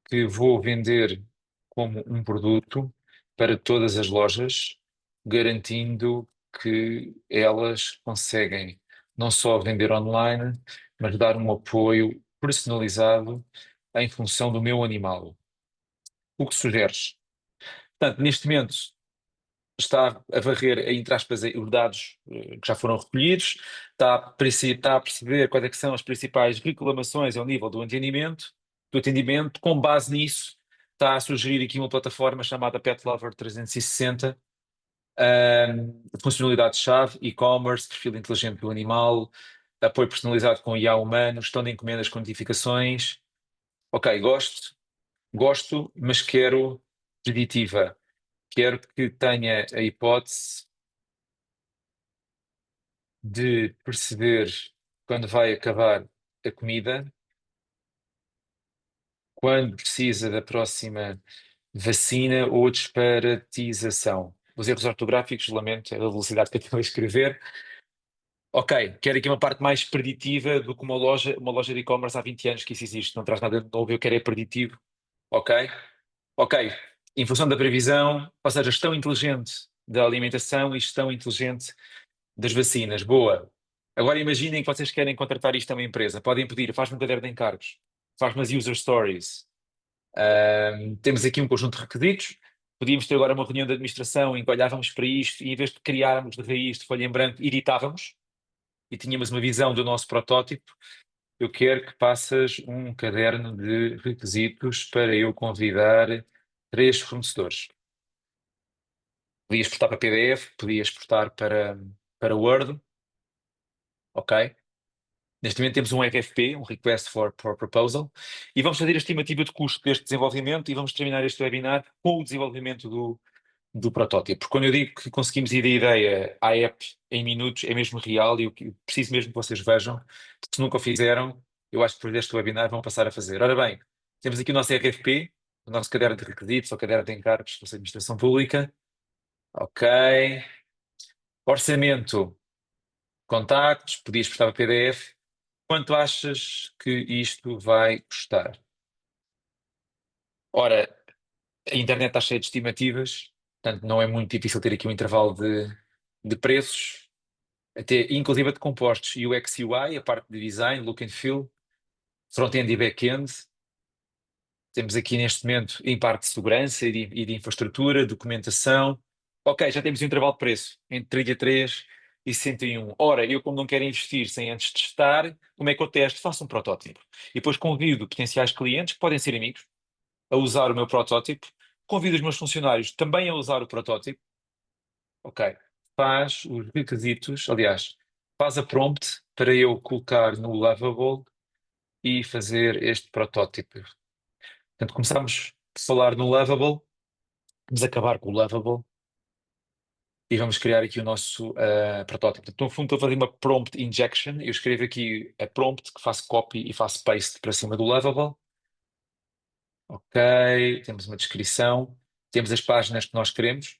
Speaker 1: que vou vender como um produto para todas as lojas, garantindo que elas conseguem não só vender online, mas dar um apoio personalizado em função do meu animal. O que sugeres? Portanto, neste momento está a varrer, entre aspas, os dados que já foram recolhidos, está a perceber quais é que são as principais reclamações ao nível do atendimento, com base nisso, está a sugerir aqui uma plataforma chamada Pet Lover 360, funcionalidades-chave, e-commerce, perfil inteligente do animal, apoio personalizado com IA humano, gestão de encomendas com notificações. Ok, gosto, mas quero preditiva. Quero que tenha a hipótese de perceber quando vai acabar a comida, quando precisa da próxima vacina ou desparatização. Os erros ortográficos, lamento, é da velocidade que eu estou a escrever. Ok, quero aqui uma parte mais preditiva do que uma loja de e-commerce há 20 anos que isso existe, não traz nada de novo, eu quero é preditivo. Ok? Ok, em função da previsão, ou seja, gestão inteligente da alimentação e gestão inteligente das vacinas. Boa. Agora imaginem que vocês querem contratar isto a uma empresa. Podem pedir, faz-me um caderno de encargos, faz-me as user stories. Temos aqui um conjunto de requisitos. Podíamos ter agora uma reunião de administração em que olhávamos para isto e em vez de criarmos de raiz de folha em branco, editávamos e tínhamos uma visão do nosso protótipo. Eu quero que passas um caderno de requisitos para eu convidar 3 fornecedores. Podias exportar para PDF, podias exportar para Word, ok? Neste momento temos um RFP, um Request for Proposal, e vamos fazer a estimativa de custo deste desenvolvimento e vamos terminar este webinar com o desenvolvimento do protótipo. Porque quando eu digo que conseguimos ir da ideia à app em minutos, é mesmo real e eu preciso mesmo que vocês vejam, porque se nunca o fizeram, eu acho que depois deste webinar vão passar a fazer. Ora bem, temos aqui o nosso RFP, o nosso caderno de requisitos ou caderno de encargos da administração pública. Ok. Orçamento, contactos, podias prestar para PDF. Quanto achas que isto vai custar? Ora, a internet está cheia de estimativas, portanto não é muito difícil ter aqui um intervalo de preços, até inclusive de compostos, UX e UI, a parte de design, look and feel, front-end e back-end. Temos aqui neste momento em parte de segurança e de infraestrutura, documentação. Ok, já temos um intervalo de preço entre 33 e 61. Ora, eu como não quero investir sem antes testar, como é que eu testo? Faço um protótipo. E depois convido potenciais clientes, que podem ser amigos, a usar o meu protótipo. Convido os meus funcionários também a usar o protótipo. Ok. Faz os requisitos, aliás, faz a prompt para eu colocar no Lovable e fazer este protótipo. Portanto, começamos a falar no Lovable, vamos acabar com o Lovable e vamos criar aqui o nosso protótipo. Portanto, no fundo, estou a fazer uma prompt injection. Eu escrevo aqui a prompt, que faço copy e faço paste para cima do Lovable. Ok, temos uma descrição, temos as páginas que nós queremos.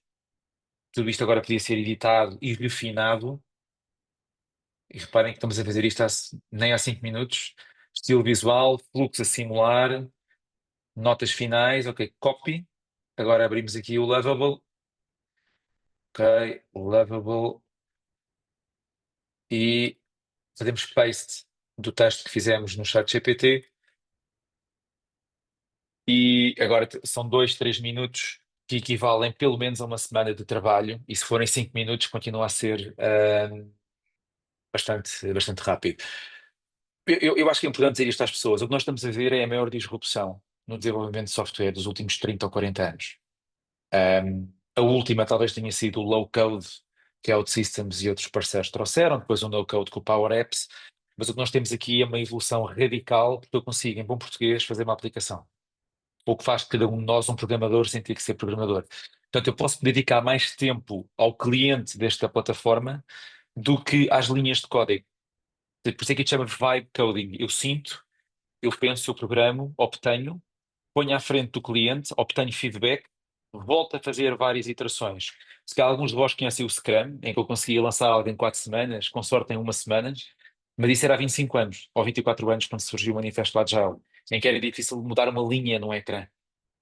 Speaker 1: Tudo isto agora podia ser editado e refinado. E reparem que estamos a fazer isto nem há 5 minutos. Estilo visual, fluxo a simular, notas finais, ok, copy. Agora abrimos aqui o Lovable. Ok, Lovable. E fazemos paste do texto que fizemos no chat GPT. E agora são 2, 3 minutos que equivalem pelo menos a uma semana de trabalho. E se forem 5 minutos, continua a ser bastante rápido. Eu acho que é importante dizer isto às pessoas. O que nós estamos a ver é a maior disrupção no desenvolvimento de software dos últimos 30 ou 40 anos. A última talvez tenha sido o low code, que é o Systems e outros parceiros trouxeram, depois o no code com o Power Apps, mas o que nós temos aqui é uma evolução radical porque eu consigo, em bom português, fazer uma aplicação. O que faz de cada um de nós um programador sem ter que ser programador. Portanto, eu posso dedicar mais tempo ao cliente desta plataforma do que às linhas de código. Por isso é que isto chama vibe coding. Eu sinto, eu penso, eu programo, obtenho, ponho à frente do cliente, obtenho feedback, volto a fazer várias iterações. Se calhar alguns de vós conhecem o Scrum, em que eu conseguia lançar algo em 4 semanas, com sorte em 1 semana, mas isso era há 25 anos, ou 24 anos, quando surgiu o Manifesto Agile, em que era difícil mudar uma linha no ecrã.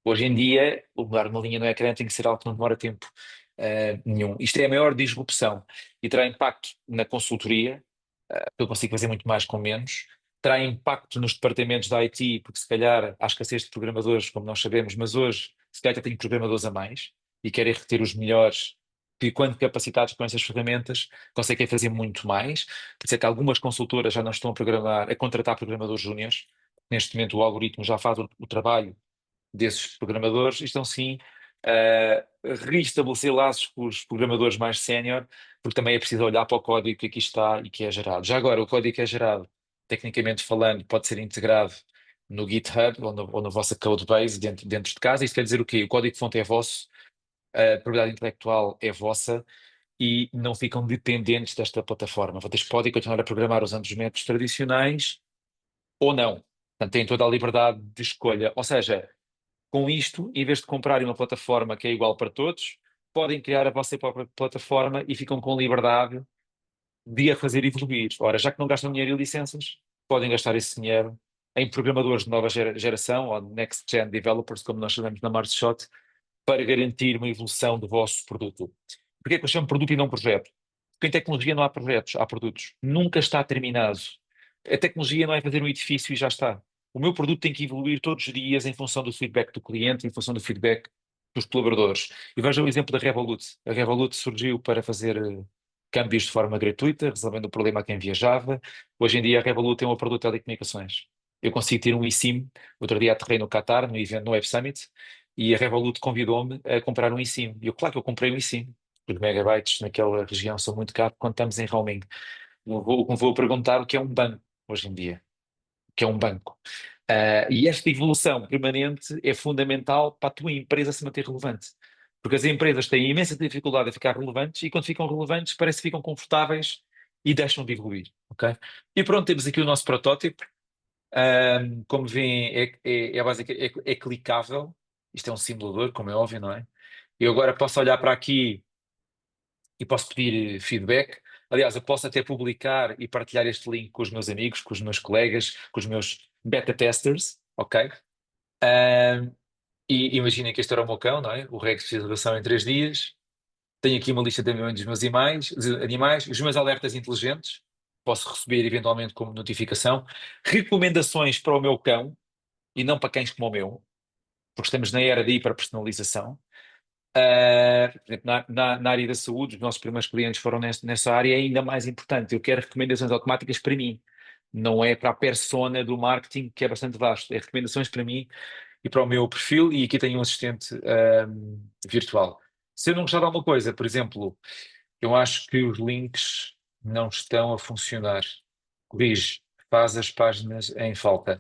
Speaker 1: Hoje em dia, o mudar uma linha no ecrã tem que ser algo que não demora tempo nenhum. Isto é a maior disrupção e terá impacto na consultoria, porque eu consigo fazer muito mais com menos. Terá impacto nos departamentos da IT, porque se calhar há escassez de programadores, como nós sabemos, mas hoje se calhar já tenho programadores a mais e querem reter os melhores que, quando capacitados com essas ferramentas, conseguem fazer muito mais. Por isso é que algumas consultoras já não estão a contratar programadores júniores. Neste momento o algoritmo já faz o trabalho desses programadores e estão sim a reestabelecer laços com os programadores mais sénior, porque também é preciso olhar para o código que aqui está e que é gerado. Já agora, o código que é gerado, tecnicamente falando, pode ser integrado no GitHub ou na vossa codebase dentro de casa. Isso quer dizer o quê? O código-fonte é vosso, a propriedade intelectual é vossa e não ficam dependentes desta plataforma. Vocês podem continuar a programar usando os métodos tradicionais ou não. Portanto, têm toda a liberdade de escolha. Ou seja, com isto, em vez de comprarem uma plataforma que é igual para todos, podem criar a vossa própria plataforma e ficam com liberdade de a fazer evoluir. Ora, já que não gastam dinheiro em licenças, podem gastar esse dinheiro em programadores de nova geração, ou Next Gen Developers, como nós chamamos na Marshot, para garantir uma evolução do vosso produto. Porquê que eu chamo produto e não projeto? Porque em tecnologia não há projetos, há produtos. Nunca está terminado. A tecnologia não é fazer um edifício e já está. O meu produto tem que evoluir todos os dias em função do feedback do cliente, em função do feedback dos colaboradores. E veja o exemplo da Revolut. A Revolut surgiu para fazer câmbios de forma gratuita, resolvendo o problema a quem viajava. Hoje em dia a Revolut tem um produto de telecomunicações. Eu consigo ter um eSIM. Outro dia aterrei no Qatar, no evento no Web Summit, e a Revolut convidou-me a comprar um eSIM. E eu, claro que eu comprei um eSIM. Os megabytes naquela região são muito caros quando estamos em roaming. Vou perguntar o que é um banco hoje em dia. O que é um banco. E esta evolução permanente é fundamental para a tua empresa se manter relevante. Porque as empresas têm imensa dificuldade a ficar relevantes e quando ficam relevantes parece que ficam confortáveis e deixam de evoluir. Ok? E pronto, temos aqui o nosso protótipo. Como veem, é clicável. Isto é um simulador, como é óbvio, não é? Eu agora posso olhar para aqui e posso pedir feedback. Aliás, eu posso até publicar e partilhar este link com os meus amigos, com os meus colegas, com os meus beta testers, ok? Ahm, e imaginem que este era o meu cão, não é? O Rex fez adoção em 3 dias. Tenho aqui uma lista também dos meus animais, os meus alertas inteligentes. Posso receber eventualmente como notificação. Recomendações para o meu cão e não para cães como o meu, porque estamos na era de hiperpersonalização. Por exemplo, na área da saúde, os nossos primeiros clientes foram nessa área, é ainda mais importante. Eu quero recomendações automáticas para mim, não é para a persona do marketing, que é bastante vasto, é recomendações para mim e para o meu perfil, e aqui tenho um assistente virtual. Se eu não gostar de alguma coisa, por exemplo, eu acho que os links não estão a funcionar. Corrige, faz as páginas em falta.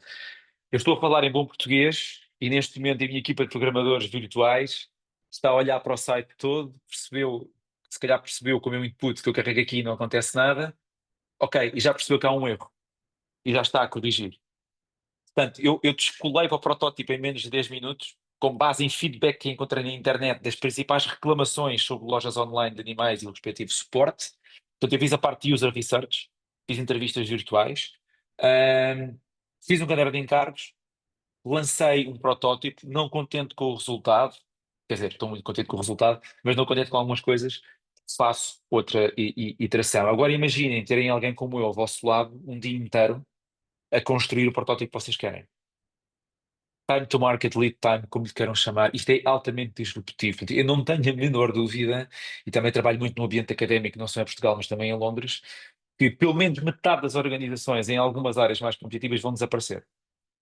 Speaker 1: Eu estou a falar em bom português e neste momento a minha equipa de programadores virtuais está a olhar para o site todo, se calhar percebeu com o meu input que eu carrego aqui e não acontece nada. Ok, e já percebeu que há um erro e já está a corrigir. Portanto, eu descolei para o protótipo em menos de 10 minutos, com base em feedback que encontrei na internet das principais reclamações sobre lojas online de animais e o respectivo suporte. Portanto, eu fiz a parte de user research, fiz entrevistas virtuais, ahm, fiz um caderno de encargos, lancei um protótipo, não contente com o resultado, quer dizer, estou muito contente com o resultado, mas não contente com algumas coisas, faço outra iteração. Agora imaginem terem alguém como eu ao vosso lado um dia inteiro a construir o protótipo que vocês querem. Time to market, lead time, como lhe queiram chamar, isto é altamente disruptivo. Portanto, eu não tenho a menor dúvida, e também trabalho muito no ambiente académico, não só em Portugal, mas também em Londres, que pelo menos metade das organizações em algumas áreas mais competitivas vão desaparecer.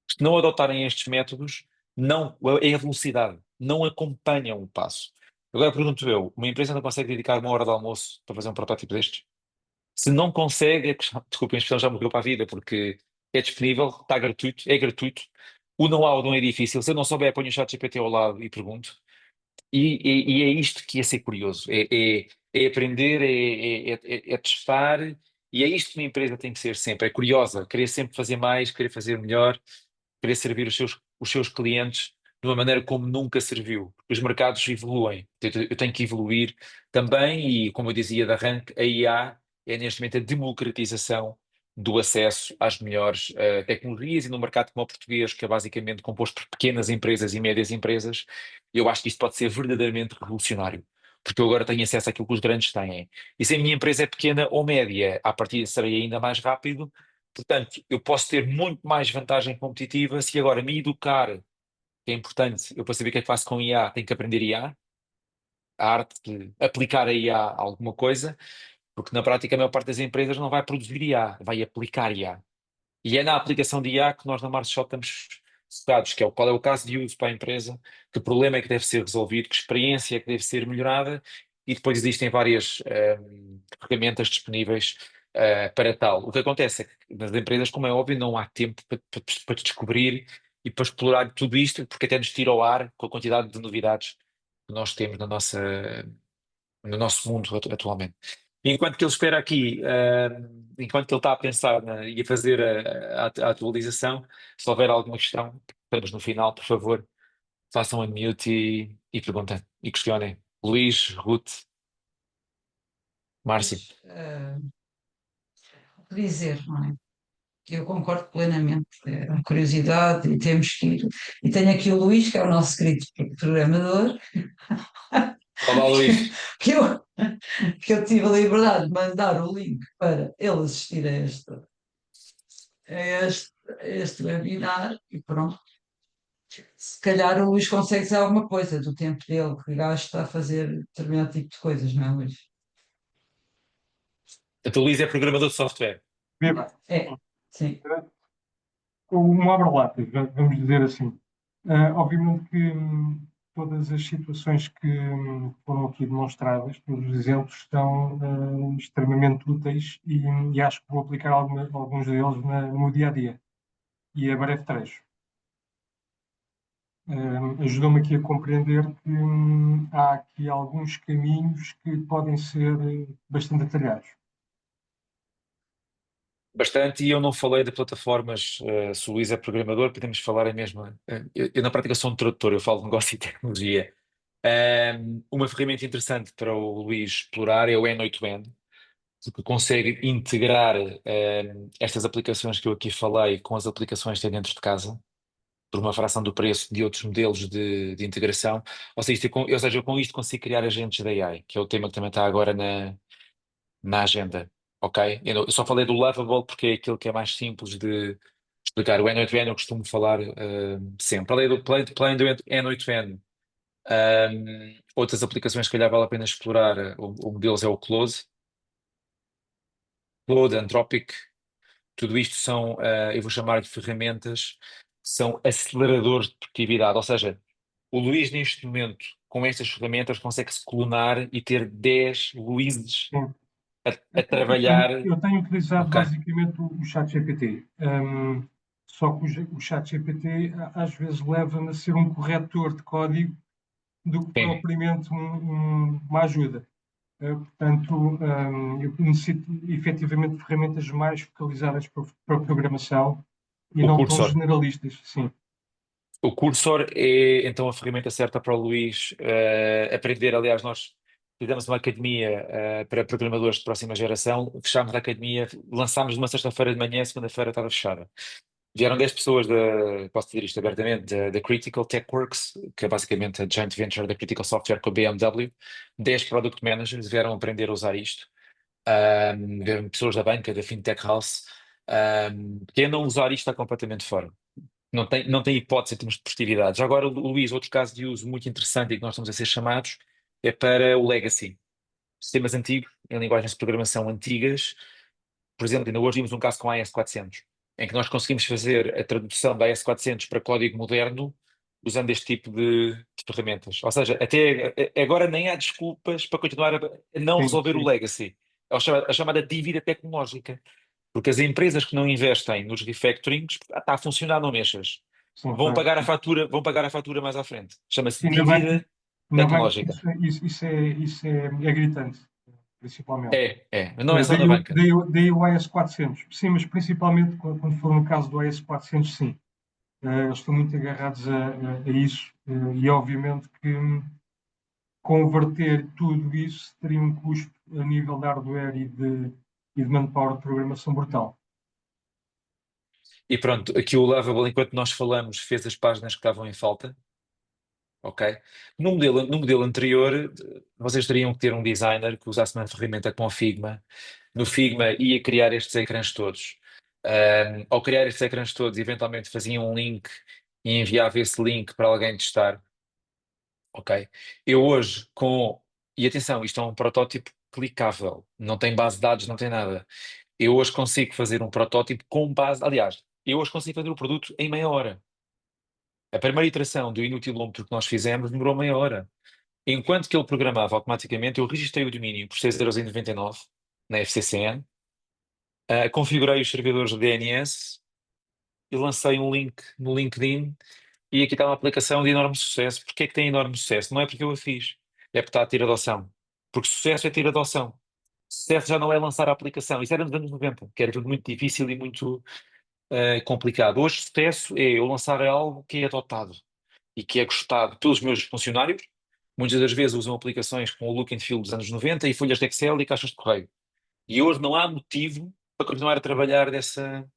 Speaker 1: Se não adotarem estes métodos, não, é a velocidade, não acompanham o passo. Agora pergunto eu, uma empresa não consegue dedicar uma hora de almoço para fazer um protótipo destes? Se não consegue, desculpem, a expressão já morreu para a vida, porque é disponível, está gratuito, é gratuito. O know-how não é difícil. Se eu não souber, ponho o chat GPT ao lado e pergunto. E é isto que é ser curioso, é aprender, é testar, e é isto que uma empresa tem que ser sempre, é curiosa, querer sempre fazer mais, querer fazer melhor, querer servir os seus clientes de uma maneira como nunca serviu. Os mercados evoluem, eu tenho que evoluir também, e como eu dizia da arranque, a IA é neste momento a democratização do acesso às melhores tecnologias, e no mercado como o português, que é basicamente composto por pequenas empresas e médias empresas, eu acho que isto pode ser verdadeiramente revolucionário. Porque eu agora tenho acesso àquilo que os grandes têm. E se a minha empresa é pequena ou média, à partida serei ainda mais rápido. Portanto, eu posso ter muito mais vantagem competitiva se agora me educar, que é importante, eu para saber o que é que faço com IA, tenho que aprender IA, a arte de aplicar a IA a alguma coisa, porque na prática a maior parte das empresas não vai produzir IA, vai aplicar IA. E é na aplicação de IA que nós na Microsoft estamos focados, que é qual é o caso de uso para a empresa, que problema é que deve ser resolvido, que experiência é que deve ser melhorada, e depois existem várias ferramentas disponíveis para tal. O que acontece é que nas empresas, como é óbvio, não há tempo para descobrir e para explorar tudo isto, porque até nos tira ao ar com a quantidade de novidades que nós temos no nosso mundo atualmente. E enquanto que ele espera aqui, enquanto que ele está a pensar e a fazer a atualização, se houver alguma questão, estamos no final, por favor, façam a mute e perguntem e questionem. Luís, Ruth, Márcio.
Speaker 3: Pois, dizer, não é? Eu concordo plenamente, é uma curiosidade e temos que ir. E tenho aqui o Luís, que é o nosso querido programador,
Speaker 1: Olá, Luís.
Speaker 3: que eu, que eu tive a liberdade de mandar o link para ele assistir a este webinar e pronto. Se calhar o Luís consegue dizer alguma coisa do tempo dele, que gasta a fazer determinado tipo de coisas, não é, Luís?
Speaker 1: Então, Luís é programador de software.
Speaker 4: Viva.
Speaker 3: É, sim.
Speaker 4: Um abre-latas, vamos dizer assim. Obviamente que todas as situações que foram aqui demonstradas, todos os exemplos, são extremamente úteis e acho que vou aplicar alguns deles no dia a dia e a breve trecho. Ajudou-me aqui a compreender que há aqui alguns caminhos que podem ser bastante atalhados.
Speaker 1: Bastante, e eu não falei de plataformas, se o Luís é programador, podemos falar a mesma. Eu, na prática sou um tradutor, eu falo de negócio e tecnologia. Uma ferramenta interessante para o Luís explorar é o N8N, que consegue integrar estas aplicações que eu aqui falei com as aplicações que tem dentro de casa, por uma fração do preço de outros modelos de integração. Ou seja, eu com isto consigo criar agentes da AI, que é o tema que também está agora na agenda. Ok? Eu só falei do Lovable porque é aquilo que é mais simples de explicar. O N8N eu costumo falar sempre. Para além do N8N, outras aplicações que calhar vale a pena explorar, o deles é o Claude, Anthropic, tudo isto são, eu vou chamar de ferramentas, que são aceleradores de produtividade. Ou seja, o Luís neste momento, com estas ferramentas, consegue-se clonar e ter 10 Luíses
Speaker 4: Sim.
Speaker 1: a trabalhar.
Speaker 4: Eu tenho utilizado
Speaker 1: Ok,
Speaker 4: basicamente o ChatGPT. Só que o ChatGPT às vezes leva-me a ser um corretor de código do que
Speaker 1: sim.
Speaker 4: propriamente uma ajuda. Portanto, eu necessito efetivamente de ferramentas mais focalizadas para a programação e
Speaker 1: O
Speaker 4: não tão
Speaker 1: cursor.
Speaker 4: generalistas. Sim,
Speaker 1: O cursor é então a ferramenta certa para o Luís aprender. Aliás, nós fizemos uma academia para programadores de próxima geração, fechámos a academia, lançámos numa sexta-feira de manhã, segunda-feira estava fechada. Vieram 10 pessoas, posso dizer isto abertamente, da Critical Tech Works, que é basicamente a joint venture da Critical Software com a BMW. 10 product managers vieram aprender a usar isto. Vieram pessoas da banca, da FinTech House. Quem não usar isto está completamente fora. Não tem hipótese em termos de produtividade. Já agora, Luís, outro caso de uso muito interessante e que nós estamos a ser chamados é para o legacy. Sistemas antigos, em linguagens de programação antigas, por exemplo, ainda hoje vimos um caso com a AS400, em que nós conseguimos fazer a tradução da AS400 para código moderno usando este tipo de ferramentas. Ou seja, até agora nem há desculpas para continuar a não
Speaker 4: Sim,
Speaker 1: resolver o
Speaker 4: sim.
Speaker 1: legacy. É a chamada dívida tecnológica. Porque as empresas que não investem nos refactorings, está a funcionar, não mexas.
Speaker 4: Sim,
Speaker 1: Vão
Speaker 4: claro.
Speaker 1: pagar a fatura mais à frente. Chama-se
Speaker 4: Ainda bem,
Speaker 1: dívida
Speaker 4: ainda bem que
Speaker 1: tecnológica.
Speaker 4: isso é gritante, principalmente.
Speaker 1: Não é só na banca.
Speaker 4: Daí o AS400. Sim, mas principalmente quando for no caso do AS400, sim. Eles estão muito agarrados a isso e obviamente que converter tudo isso teria um custo a nível de hardware e de manpower de programação brutal.
Speaker 1: E pronto, aqui o Lovable, enquanto nós falamos, fez as páginas que estavam em falta. Ok? No modelo anterior, vocês teriam que ter um designer que usasse uma ferramenta com Figma. No Figma ia criar estes ecrãs todos. Ao criar estes ecrãs todos, eventualmente faziam um link e enviava esse link para alguém testar. Ok? Eu hoje e atenção, isto é um protótipo clicável, não tem base de dados, não tem nada. Eu hoje consigo fazer um protótipo com base. Aliás, eu hoje consigo fazer o produto em meia hora. A primeira iteração do inutilómetro que nós fizemos demorou meia hora. Enquanto que ele programava automaticamente, eu registrei o domínio por 6,99€ na FCCN, configurei os servidores de DNS e lancei um link no LinkedIn. E aqui está uma aplicação de enorme sucesso. Porquê é que tem enorme sucesso? Não é porque eu a fiz, é porque está a ter adoção. Porque sucesso é ter adoção. Sucesso já não é lançar a aplicação. Isso era nos anos 90, que era tudo muito difícil e muito complicado. Hoje, sucesso é eu lançar algo que é adotado e que é gostado pelos meus funcionários. Muitas das vezes usam aplicações com o look and feel dos anos 90 e folhas de Excel e caixas de correio. E hoje não há motivo para continuar a trabalhar dessa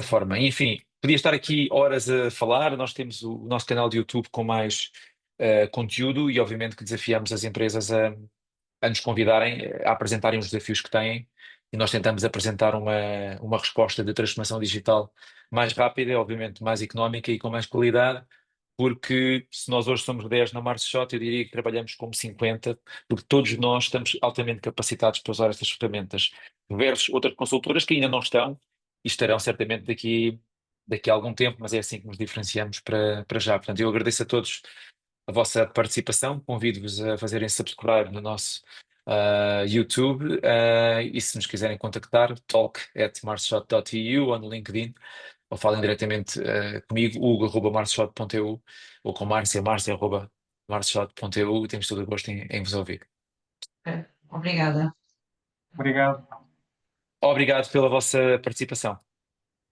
Speaker 1: forma. Enfim, podia estar aqui horas a falar. Nós temos o nosso canal de YouTube com mais conteúdo e, obviamente, que desafiamos as empresas a nos convidarem a apresentarem os desafios que têm e nós tentamos apresentar uma resposta de transformação digital mais rápida, obviamente mais económica e com mais qualidade, porque se nós hoje somos 10 na MarshShot, eu diria que trabalhamos como 50, porque todos nós estamos altamente capacitados para usar estas ferramentas, versus outras consultoras que ainda não estão e estarão certamente daqui a algum tempo, mas é assim que nos diferenciamos para já. Portanto, eu agradeço a todos a vossa participação, convido-vos a fazerem subscribe no nosso YouTube e se nos quiserem contactar, talk@marshshot.eu ou no LinkedIn, ou falem diretamente comigo, hugo@marshshot.eu ou com marcia@marshshot.eu e temos todo o gosto em vos ouvir.
Speaker 3: Obrigada.
Speaker 4: Obrigado.
Speaker 1: Obrigado pela vossa participação.